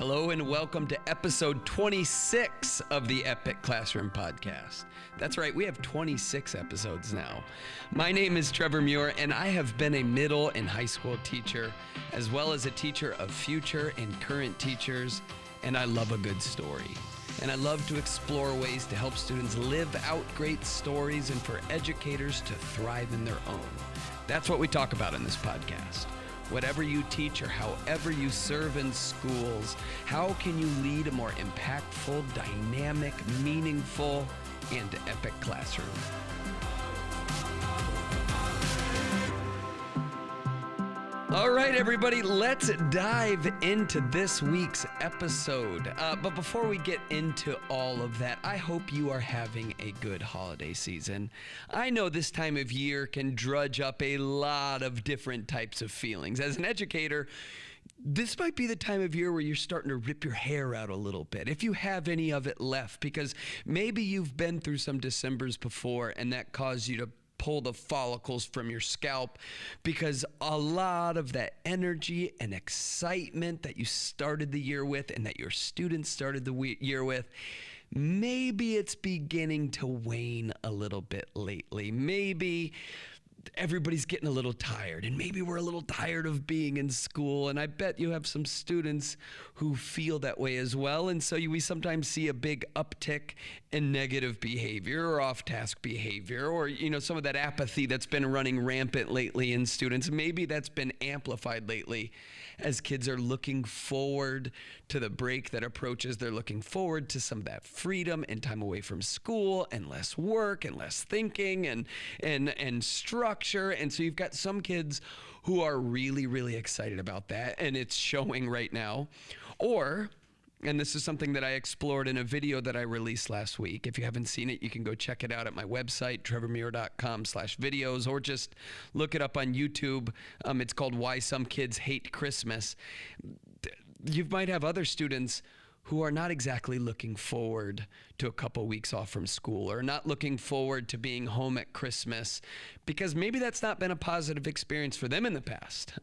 Hello and welcome to episode 26 of the Epic Classroom Podcast. That's right, we have 26 episodes now. My name is Trevor Muir, and I have been a middle and high school teacher, as well as a teacher of future and current teachers, and I love a good story. And I love to explore ways to help students live out great stories and for educators to thrive in their own. That's what we talk about in this podcast. Whatever you teach or however you serve in schools, how can you lead a more impactful, dynamic, meaningful, and epic classroom? All right, everybody, let's dive into this week's episode. But before we get into all of that, I hope you are having a good holiday season. I know this time of year can drudge up a lot of different types of feelings. As an educator, this might be the time of year where you're starting to rip your hair out a little bit, if you have any of it left, because maybe you've been through some Decembers before and that caused you to pull the follicles from your scalp, because a lot of that energy and excitement that you started the year with and that your students started the year with, maybe it's beginning to wane a little bit lately. Maybe everybody's getting a little tired, and maybe we're a little tired of being in school, and I bet you have some students who feel that way as well. And so we sometimes see a big uptick in negative behavior or off-task behavior, or some of that apathy that's been running rampant lately in students. Maybe that's been amplified lately as kids are looking forward to the break that approaches. They're looking forward to some of that freedom and time away from school and less work and less thinking and structure. And so you've got some kids who are really, really excited about that, and it's showing right now. And this is something that I explored in a video that I released last week. If you haven't seen it, you can go check it out at my website, trevormuir.com/videos, or just look it up on YouTube. It's called Why Some Kids Hate Christmas. You might have other students who are not exactly looking forward to a couple weeks off from school, or not looking forward to being home at Christmas, because maybe that's not been a positive experience for them in the past.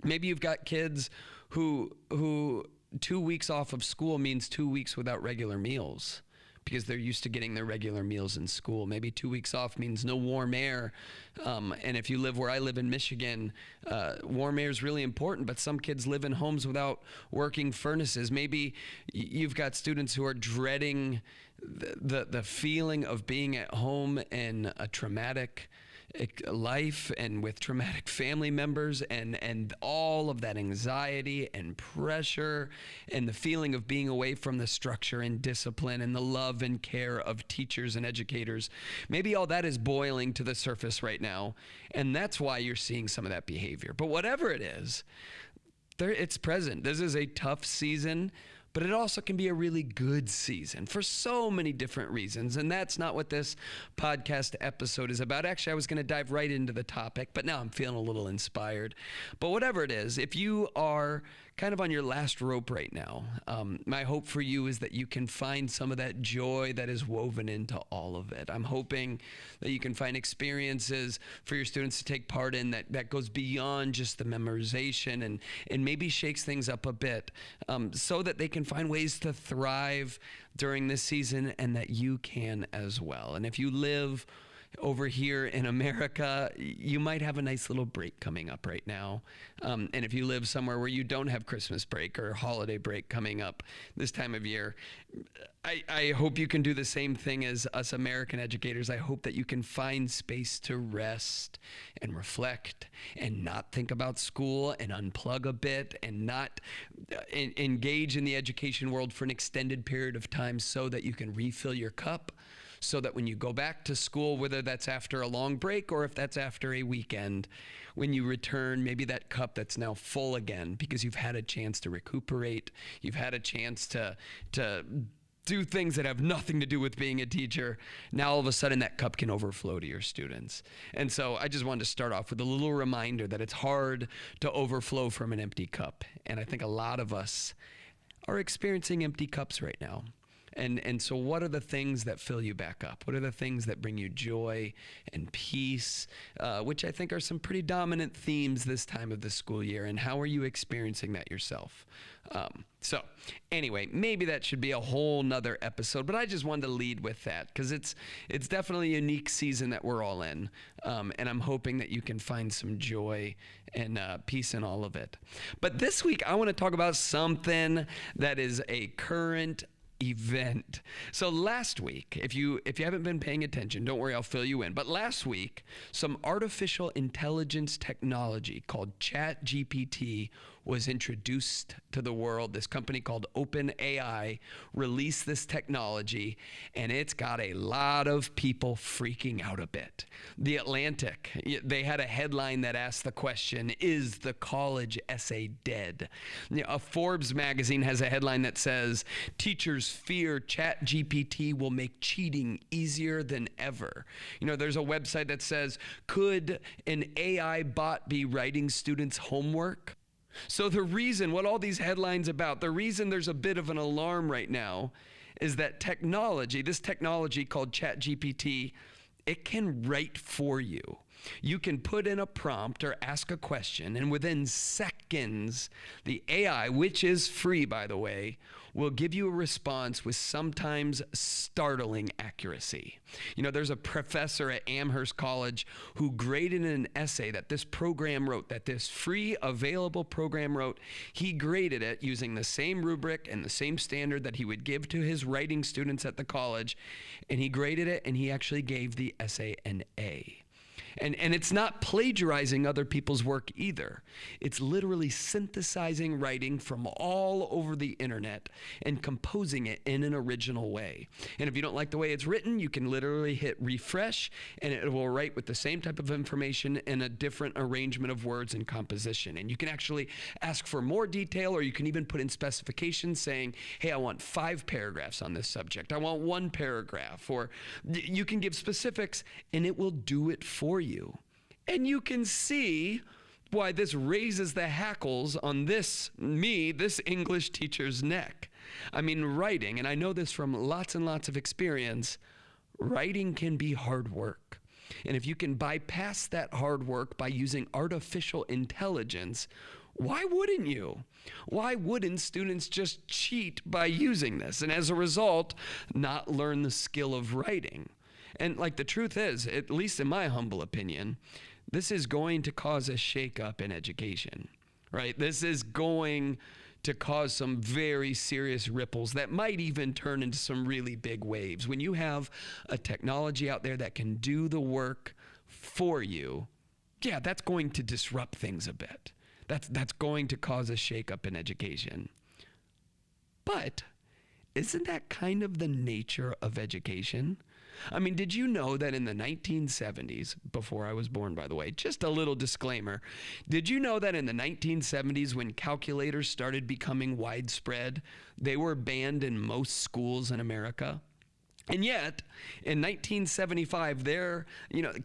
Maybe you've got kids who 2 weeks off of school means 2 weeks without regular meals, because they're used to getting their regular meals in school. Maybe 2 weeks off means no warm air. And if you live where I live in Michigan, warm air is really important, but some kids live in homes without working furnaces. Maybe you've got students who are dreading the feeling of being at home in a traumatic life and with traumatic family members, and all of that anxiety and pressure and the feeling of being away from the structure and discipline and the love and care of teachers and educators. Maybe all that is boiling to the surface right now, and that's why you're seeing some of that behavior. But whatever it is, it's present. This is a tough season, but it also can be a really good season for so many different reasons. And that's not what this podcast episode is about. Actually, I was going to dive right into the topic, but now I'm feeling a little inspired. But whatever it is, if you are kind of on your last rope right now, my hope for you is that you can find some of that joy that is woven into all of it. I'm hoping that you can find experiences for your students to take part in that goes beyond just the memorization and maybe shakes things up a bit, so that they can find ways to thrive during this season, and that you can as well. And if you live over here in America, you might have a nice little break coming up right now. And if you live somewhere where you don't have Christmas break or holiday break coming up this time of year, I hope you can do the same thing as us American educators. I hope that you can find space to rest and reflect and not think about school and unplug a bit and not engage in the education world for an extended period of time, so that you can refill your cup, so that when you go back to school, whether that's after a long break or if that's after a weekend, when you return, maybe that cup that's now full again, because you've had a chance to recuperate, you've had a chance to do things that have nothing to do with being a teacher. Now all of a sudden that cup can overflow to your students. And so I just wanted to start off with a little reminder that it's hard to overflow from an empty cup. And I think a lot of us are experiencing empty cups right now. And so what are the things that fill you back up? What are the things that bring you joy and peace, which I think are some pretty dominant themes this time of the school year? And how are you experiencing that yourself? So anyway, maybe that should be a whole nother episode, but I just wanted to lead with that because it's definitely a unique season that we're all in. And I'm hoping that you can find some joy and peace in all of it. But this week, I want to talk about something that is a current event. So last week, if you haven't been paying attention, don't worry, I'll fill you in. But last week, some artificial intelligence technology called ChatGPT was introduced to the world. This company called OpenAI released this technology, and it's got a lot of people freaking out a bit. The Atlantic, they had a headline that asked the question, is the college essay dead? Forbes magazine has a headline that says, teachers fear ChatGPT will make cheating easier than ever. There's a website that says, could an AI bot be writing students' homework? So the reason, what all these headlines about, the reason there's a bit of an alarm right now is that this technology called ChatGPT, it can write for you. You can put in a prompt or ask a question, and within seconds, the AI, which is free, by the way, will give you a response with sometimes startling accuracy. There's a professor at Amherst College who graded an essay that this program wrote, that this free available program wrote. He graded it using the same rubric and the same standard that he would give to his writing students at the college, and he graded it, and he actually gave the essay an A. And it's not plagiarizing other people's work either. It's literally synthesizing writing from all over the internet and composing it in an original way. And if you don't like the way it's written, you can literally hit refresh and it will write with the same type of information in a different arrangement of words and composition. And you can actually ask for more detail, or you can even put in specifications saying, hey, I want 5 paragraphs on this subject. I want 1 paragraph. Or you can give specifics and it will do it for you. And you can see why this raises the hackles on this English teacher's neck. I mean, writing, and I know this from lots and lots of experience, writing can be hard work. And if you can bypass that hard work by using artificial intelligence, why wouldn't you? Why wouldn't students just cheat by using this? And as a result, not learn the skill of writing. And the truth is, at least in my humble opinion, this is going to cause a shakeup in education, right? This is going to cause some very serious ripples that might even turn into some really big waves. When you have a technology out there that can do the work for you, yeah, that's going to disrupt things a bit. That's going to cause a shakeup in education. But isn't that kind of the nature of education? I mean, did you know that in the 1970s, before I was born, by the way, just a little disclaimer, did you know that in the 1970s, when calculators started becoming widespread, they were banned in most schools in America? And yet, in 1975,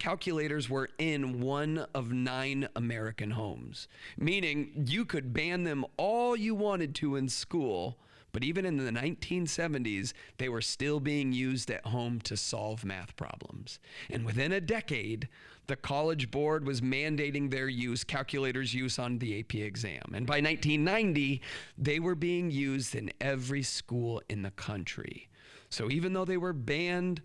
calculators were in 1 of 9 American homes, meaning you could ban them all you wanted to in school. But even in the 1970s, they were still being used at home to solve math problems. And within a decade, the College Board was mandating their calculators' use on the AP exam. And by 1990, they were being used in every school in the country. So even though they were banned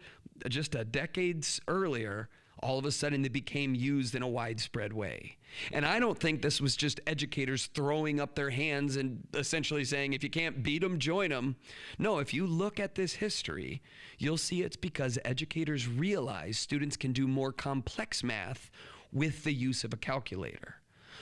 just a decade earlier, all of a sudden they became used in a widespread way. And I don't think this was just educators throwing up their hands and essentially saying, if you can't beat them, join them. No, if you look at this history, you'll see it's because educators realize students can do more complex math with the use of a calculator.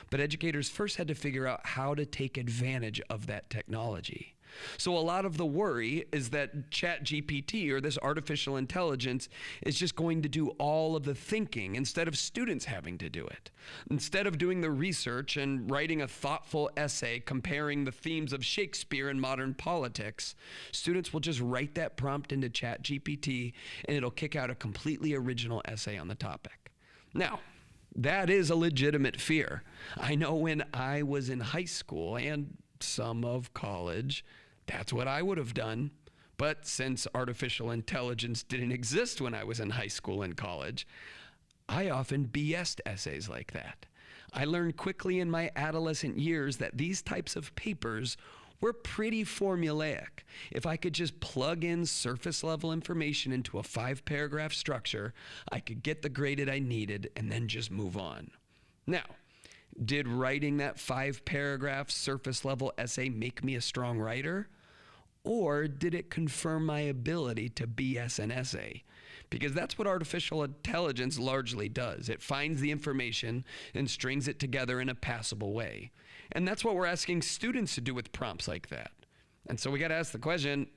But educators first had to figure out how to take advantage of that technology. So a lot of the worry is that ChatGPT, or this artificial intelligence, is just going to do all of the thinking instead of students having to do it. Instead of doing the research and writing a thoughtful essay comparing the themes of Shakespeare and modern politics, students will just write that prompt into ChatGPT and it'll kick out a completely original essay on the topic. Now, that is a legitimate fear. I know when I was in high school and some of college, that's what I would have done. But since artificial intelligence didn't exist when I was in high school and college, I often BS'd essays like that. I learned quickly in my adolescent years that these types of papers were pretty formulaic. If I could just plug in surface level information into a 5-paragraph structure, I could get the grade that I needed and then just move on. Now, did writing that 5-paragraph surface level essay make me a strong writer? Or did it confirm my ability to BS an essay? Because that's what artificial intelligence largely does. It finds the information and strings it together in a passable way. And that's what we're asking students to do with prompts like that. And so we got to ask the question,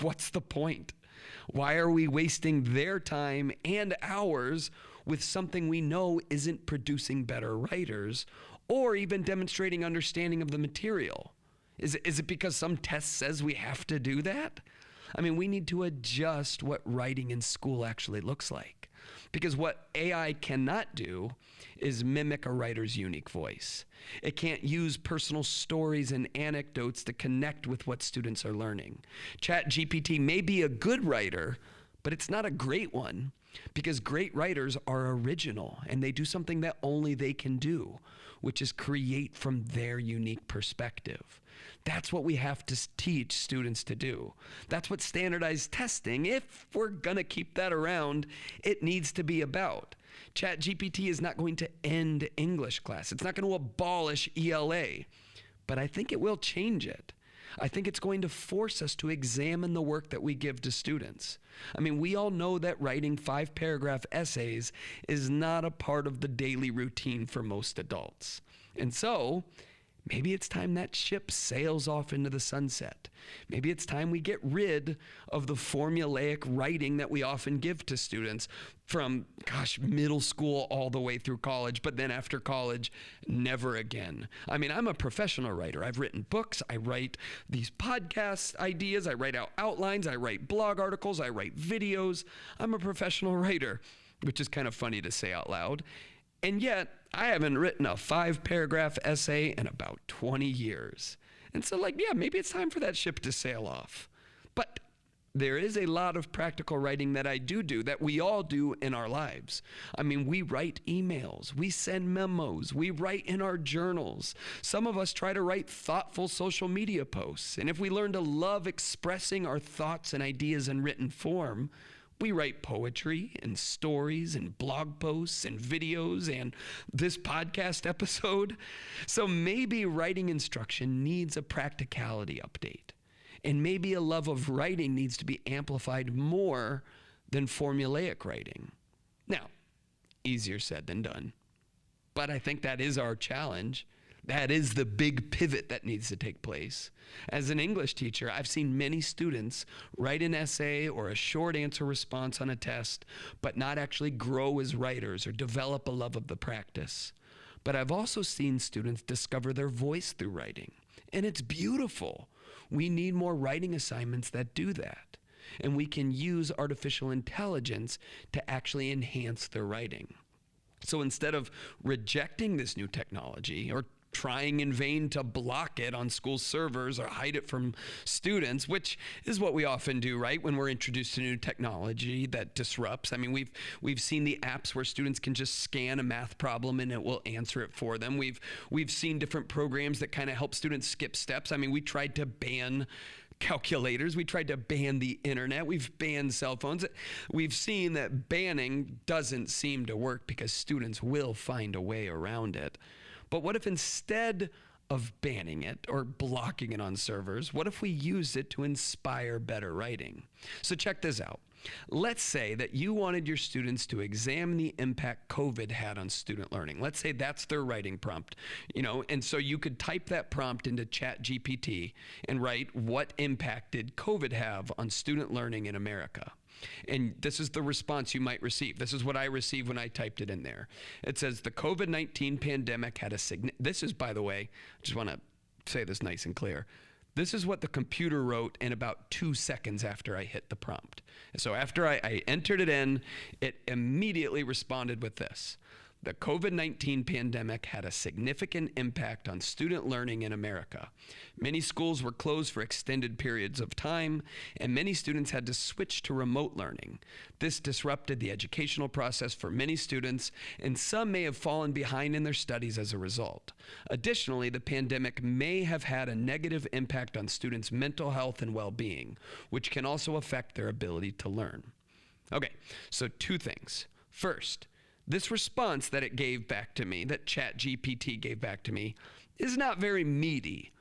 what's the point? Why are we wasting their time and ours with something we know isn't producing better writers or even demonstrating understanding of the material? Is it because some test says we have to do that? I mean, we need to adjust what writing in school actually looks like. Because what AI cannot do is mimic a writer's unique voice. It can't use personal stories and anecdotes to connect with what students are learning. ChatGPT may be a good writer, but it's not a great one, because great writers are original and they do something that only they can do, which is create from their unique perspective. That's what we have to teach students to do. That's what standardized testing, if we're gonna keep that around, it needs to be about. ChatGPT is not going to end English class. It's not going to abolish ELA, but I think it will change it. I think it's going to force us to examine the work that we give to students. I mean, we all know that writing 5-paragraph essays is not a part of the daily routine for most adults. And so, maybe it's time that ship sails off into the sunset. Maybe it's time we get rid of the formulaic writing that we often give to students from, middle school all the way through college, but then after college, never again. I mean, I'm a professional writer. I've written books. I write these podcast ideas. I write out outlines. I write blog articles. I write videos. I'm a professional writer, which is kind of funny to say out loud. And yet, I haven't written a 5-paragraph essay in about 20 years. And so maybe it's time for that ship to sail off. But there is a lot of practical writing that I do that we all do in our lives. I mean, we write emails, we send memos, we write in our journals. Some of us try to write thoughtful social media posts. And if we learn to love expressing our thoughts and ideas in written form, we write poetry and stories and blog posts and videos and this podcast episode. So maybe writing instruction needs a practicality update. And maybe a love of writing needs to be amplified more than formulaic writing. Now, easier said than done. But I think that is our challenge. That is the big pivot that needs to take place. As an English teacher, I've seen many students write an essay or a short answer response on a test, but not actually grow as writers or develop a love of the practice. But I've also seen students discover their voice through writing, and it's beautiful. We need more writing assignments that do that, and we can use artificial intelligence to actually enhance their writing. So instead of rejecting this new technology or trying in vain to block it on school servers or hide it from students, which is what we often do, right? When we're introduced to new technology that disrupts. I mean, we've seen the apps where students can just scan a math problem and it will answer it for them. We've seen different programs that kind of help students skip steps. I mean, we tried to ban calculators. We tried to ban the internet. We've banned cell phones. We've seen that banning doesn't seem to work because students will find a way around it. But what if instead of banning it or blocking it on servers, what if we use it to inspire better writing? So check this out. Let's say that you wanted your students to examine the impact COVID had on student learning. Let's say that's their writing prompt, and so you could type that prompt into ChatGPT and write, what impact did COVID have on student learning in America? And this is the response you might receive. This is what I received when I typed it in there. It says the COVID-19 pandemic had this is, by the way, I just want to say this nice and clear. This is what the computer wrote in about 2 seconds after I hit the prompt. So after I entered it in, it immediately responded with this. The COVID-19 pandemic had a significant impact on student learning in America. Many schools were closed for extended periods of time, and many students had to switch to remote learning. This disrupted the educational process for many students, and some may have fallen behind in their studies as a result. Additionally, the pandemic may have had a negative impact on students' mental health and well-being, which can also affect their ability to learn. Okay, so two things. First, this response that it gave back to me, that ChatGPT gave back to me, is not very meaty,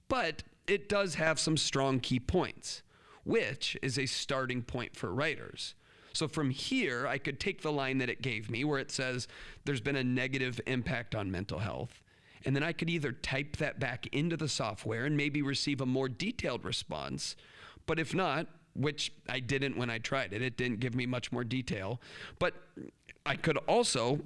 but it does have some strong key points, which is a starting point for writers. So from here, I could take the line that it gave me where it says there's been a negative impact on mental health, and then I could either type that back into the software and maybe receive a more detailed response, but if not, which I didn't when I tried it, it didn't give me much more detail, but I could also,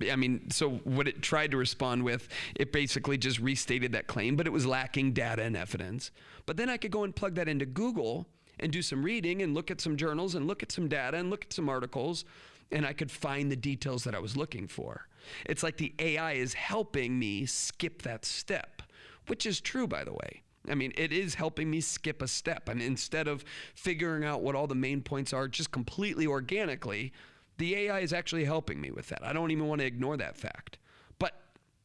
so what it tried to respond with, it basically just restated that claim, but it was lacking data and evidence. But then I could go and plug that into Google and do some reading and look at some journals and look at some data and look at some articles, and I could find the details that I was looking for. It's like the AI is helping me skip that step, which is true, by the way. It is helping me skip a step. Instead of figuring out what all the main points are just completely organically, the AI is actually helping me with that. I don't even want to ignore that fact. But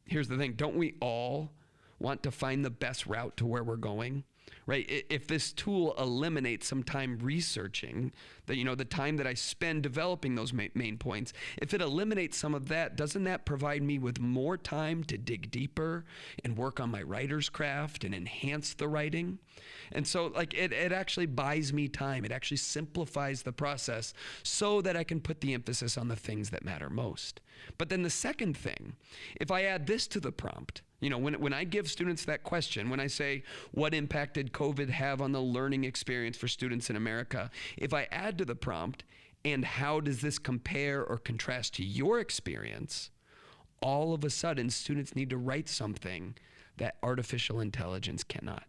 here's the thing, don't we all want to find the best route to where we're going? Right? If this tool eliminates some time researching, the time that I spend developing those main points, if it eliminates some of that, doesn't that provide me with more time to dig deeper and work on my writer's craft and enhance the writing? And so it actually buys me time. It actually simplifies the process so that I can put the emphasis on the things that matter most. But then the second thing, if I add this to the prompt, when I give students that question, when I say, what impact did COVID have on the learning experience for students in America? If I add to the prompt, and how does this compare or contrast to your experience? All of a sudden, students need to write something that artificial intelligence cannot.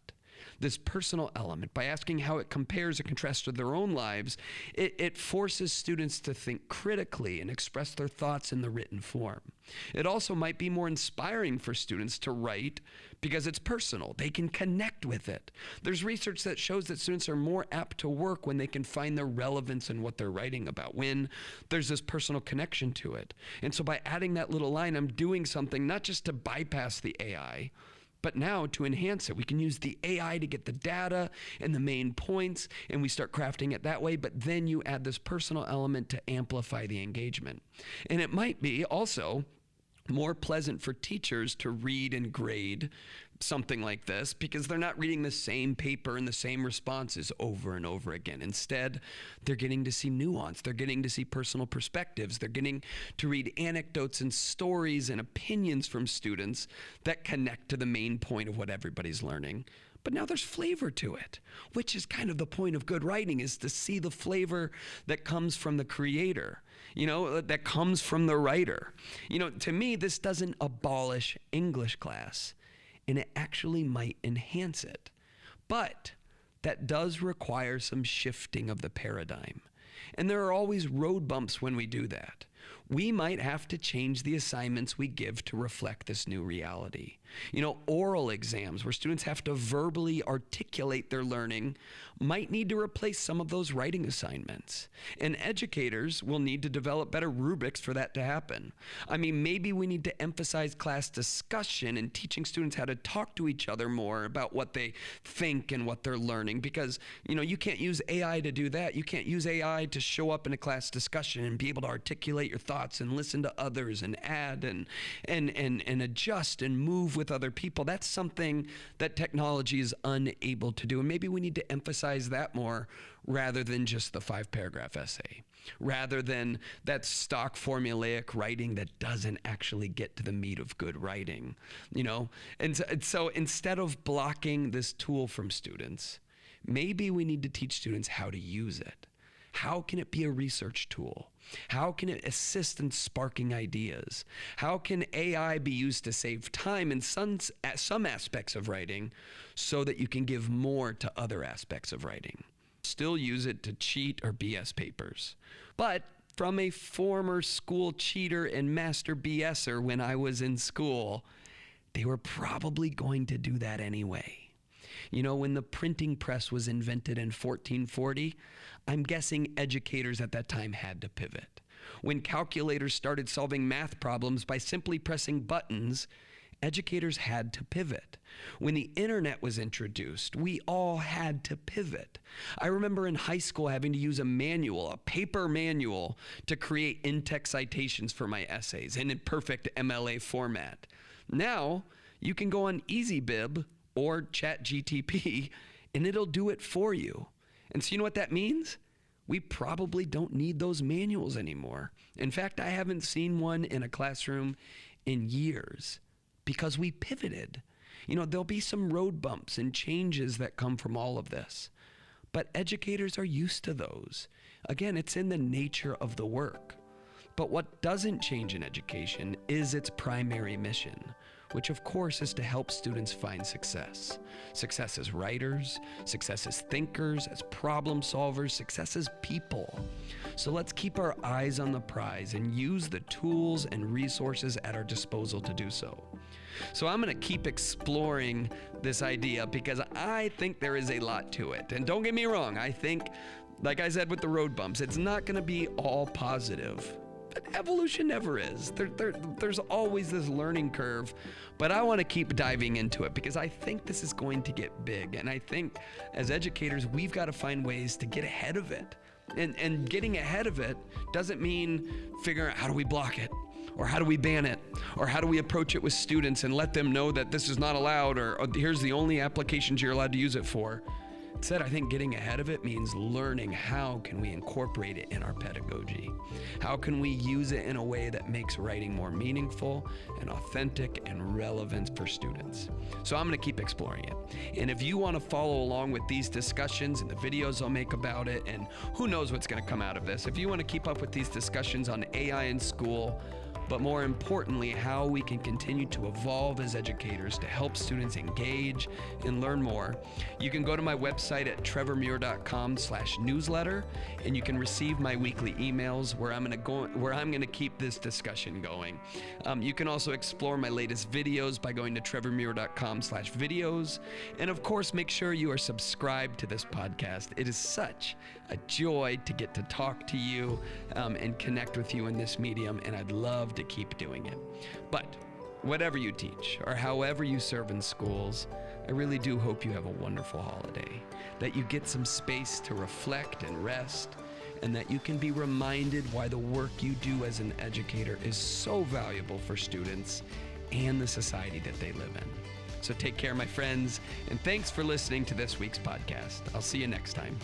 This personal element, by asking how it compares or contrasts to their own lives, it forces students to think critically and express their thoughts in the written form. It also might be more inspiring for students to write because it's personal. They can connect with it. There's research that shows that students are more apt to work when they can find the relevance in what they're writing about, when there's this personal connection to it. And so by adding that little line, I'm doing something not just to bypass the AI, but now to enhance it. We can use the AI to get the data and the main points, and we start crafting it that way, but then you add this personal element to amplify the engagement. And it might be also more pleasant for teachers to read and grade something like this because they're not reading the same paper and the same responses over and over again. Instead, they're getting to see nuance. They're getting to see personal perspectives. They're getting to read anecdotes and stories and opinions from students that connect to the main point of what everybody's learning. But now there's flavor to it, which is kind of the point of good writing, is to see the flavor that comes from the creator, that comes from the writer. To me, this doesn't abolish English class, and it actually might enhance it. But that does require some shifting of the paradigm. And there are always road bumps when we do that. We might have to change the assignments we give to reflect this new reality. Oral exams where students have to verbally articulate their learning might need to replace some of those writing assignments. And educators will need to develop better rubrics for that to happen. Maybe we need to emphasize class discussion and teaching students how to talk to each other more about what they think and what they're learning, because, you can't use AI to do that. You can't use AI to show up in a class discussion and be able to articulate your thoughts and listen to others and add and adjust and move with other people. That's something that technology is unable to do. And maybe we need to emphasize that more rather than just the 5-paragraph essay, rather than that stock formulaic writing that doesn't actually get to the meat of good writing, And so instead of blocking this tool from students, maybe we need to teach students how to use it. How can it be a research tool? How can it assist in sparking ideas? How can AI be used to save time in some aspects of writing so that you can give more to other aspects of writing? Still use it to cheat or BS papers. But from a former school cheater and master BSer when I was in school, they were probably going to do that anyway. You know, when the printing press was invented in 1440, I'm guessing educators at that time had to pivot. When calculators started solving math problems by simply pressing buttons, educators had to pivot. When the internet was introduced, we all had to pivot. I remember in high school having to use a paper manual, to create in-text citations for my essays and in perfect MLA format. Now, you can go on EasyBib or ChatGPT, and it'll do it for you. And so you know what that means? We probably don't need those manuals anymore. In fact, I haven't seen one in a classroom in years because we pivoted. You know, there'll be some road bumps and changes that come from all of this, but educators are used to those. Again, it's in the nature of the work. But what doesn't change in education is its primary mission, which of course is to help students find success. Success as writers, success as thinkers, as problem solvers, success as people. So let's keep our eyes on the prize and use the tools and resources at our disposal to do so. So I'm gonna keep exploring this idea because I think there is a lot to it. And don't get me wrong, I think, like I said with the road bumps, it's not gonna be all positive. But evolution never is. There's always this learning curve, but I want to keep diving into it because I think this is going to get big. And I think as educators, we've got to find ways to get ahead of it. And getting ahead of it doesn't mean figuring out how do we block it, or how do we ban it, or how do we approach it with students and let them know that this is not allowed, or here's the only applications you're allowed to use it for. Instead, I think getting ahead of it means learning how can we incorporate it in our pedagogy? How can we use it in a way that makes writing more meaningful and authentic and relevant for students? So I'm going to keep exploring it. And if you want to follow along with these discussions and the videos I'll make about it, and who knows what's going to come out of this, if you want to keep up with these discussions on AI in school, but more importantly, how we can continue to evolve as educators to help students engage and learn more, you can go to my website at trevormuir.com/newsletter, and you can receive my weekly emails where I'm going to keep this discussion going. You can also explore my latest videos by going to trevormuir.com/videos, and of course, make sure you are subscribed to this podcast. It is such a joy to get to talk to you and connect with you in this medium, and I'd love to keep doing it. But whatever you teach or however you serve in schools, I really do hope you have a wonderful holiday, that you get some space to reflect and rest, and that you can be reminded why the work you do as an educator is so valuable for students and the society that they live in. So take care, my friends, and thanks for listening to this week's podcast. I'll see you next time.